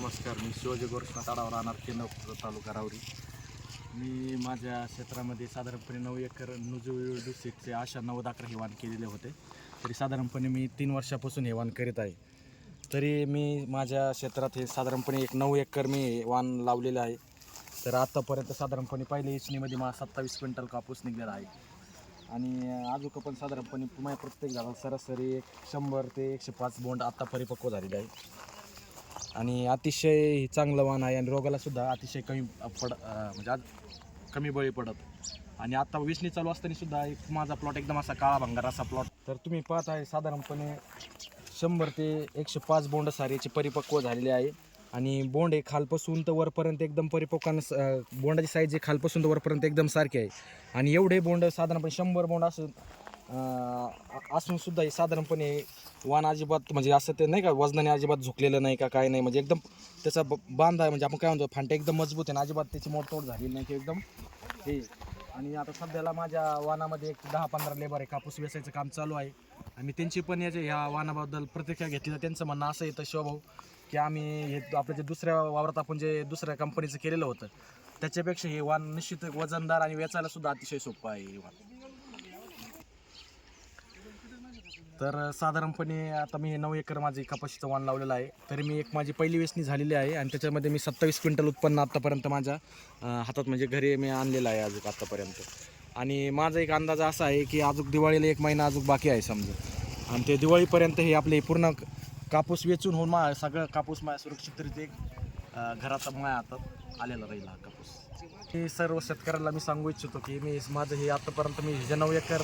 नमस्कार. मी शिवाजी गोरक्षनाथ ताडावर राहणार केंद्र तालुका रावरी. मी माझ्या क्षेत्रामध्ये साधारणपणे 9 एकर नुजूळ सीटचे अशा 9-11 हे वाण केलेले होते. तरी साधारणपणे मी 3 वर्षापासून हे वाण करीत आहे. तरी मी माझ्या क्षेत्रात हे साधारणपणे एक 9 एकर मी वाण लावलेलं आहे. तर आत्तापर्यंत साधारणपणे पहिल्या इचणीमध्ये मला 27 क्विंटल कापूस निघलेला आहे. आणि अजून पण साधारणपणे माझ्या प्रत्येक झाडाला सरासरी 100 ते 105 बोंड आत्ता परिपक्व झालेले आहे. आणि अतिशय चांगलं वाण आहे आणि रोगालासुद्धा अतिशय म्हणजे कमी बळी पडत. आणि आता वेचणी चालू असताना सुद्धा एक माझा प्लॉट एकदम असा काळा भंगार असा प्लॉट. तर तुम्ही पाहत आहे साधारणपणे 100 ते 105 बोंड सारीचे परिपक्व झालेले आहे. आणि बोंड हे खालपासून तर वरपर्यंत एकदम परिपक्वानं बोंडाची साईज हे खालपासून तर वरपर्यंत एकदम सारखी आहे. आणि एवढे बोंड साधारणपणे 100 बोंड असून सुद्धा हे साधारणपणे वाण अजिबात म्हणजे असं ते नाही का वजनाने अजिबात झुकलेलं नाही का काय नाही, म्हणजे एकदम त्याचा बांध आहे, म्हणजे आपण काय म्हणतो फांटे एकदम मजबूत आहे ना, अजिबात त्याची मोडतोड झालेली नाही की एकदम हे. आणि आता सध्याला माझ्या वाणामध्ये एक 10-15 लेबर आहे, कापूस वेचायचं काम चालू आहे. आणि त्यांची पण ह्या वाणाबद्दल प्रतिक्रिया घेतली. त्यांचं म्हणणं असं येतं शिवभाऊ की आम्ही हे आपलं जे दुसऱ्या वावरात आपण जे दुसऱ्या कंपनीचं केलेलं होतं त्याच्यापेक्षा हे वाण निश्चित वजनदार आणि वेचायला सुद्धा अतिशय सोपं आहे हे वाण. तर साधारणपणे आता मी 9 एकर माझे कपाशीचं वाण लावलेलं आहे. तरी मी एक माझी पहिली वेचणी झालेली आहे आणि त्याच्यामध्ये मी 27 क्विंटल उत्पन्न आत्तापर्यंत माझ्या हातात म्हणजे घरी मी आणलेलं आहे अजून आत्तापर्यंत. आणि माझा एक अंदाज असा आहे की अजून दिवाळीला 1 महिना अजून बाकी आहे समजा, आणि ते दिवाळीपर्यंत हे आपले पूर्ण कापूस वेचून होऊन सगळं कापूस सुरक्षितरित्या घराचा माझ्या हातात आलेला राहील हा कापूस. मी सर्व शेतकऱ्याला मी सांगू इच्छितो की माझं हे आत्तापर्यंत मी जे 9 एकर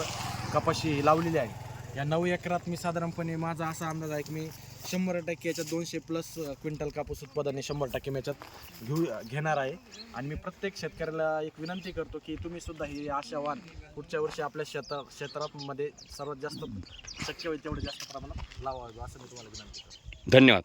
कपाशी लावलेली आहे, या 9 एकरात मी साधारणपणे माझा असा अंदाज आहे की मी 100% याच्यात 200+ क्विंटल कापूस उत्पादन 100% याच्यात घेणार आहे. आणि मी प्रत्येक शेतकऱ्याला एक विनंती करतो की तुम्ही सुद्धा ही आशा वाण पुढच्या वर्षी आपल्या क्षेत्रामध्ये सर्वात जास्त शक्य होईल तेवढं जास्त प्रमाणात लावावं, असं मी तुम्हाला विनंती करतो. धन्यवाद.